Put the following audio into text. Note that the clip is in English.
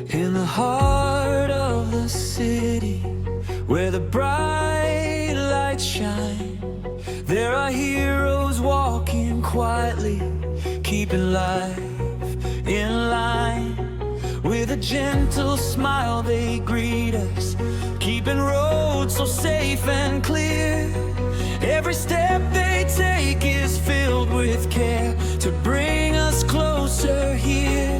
In the heart of the city, where the bright lights shine, there are heroes walking quietly, keeping life in line. With a gentle smile they greet us, keeping roads so safe and clear. Every step they take is filled with care to bring us closer here.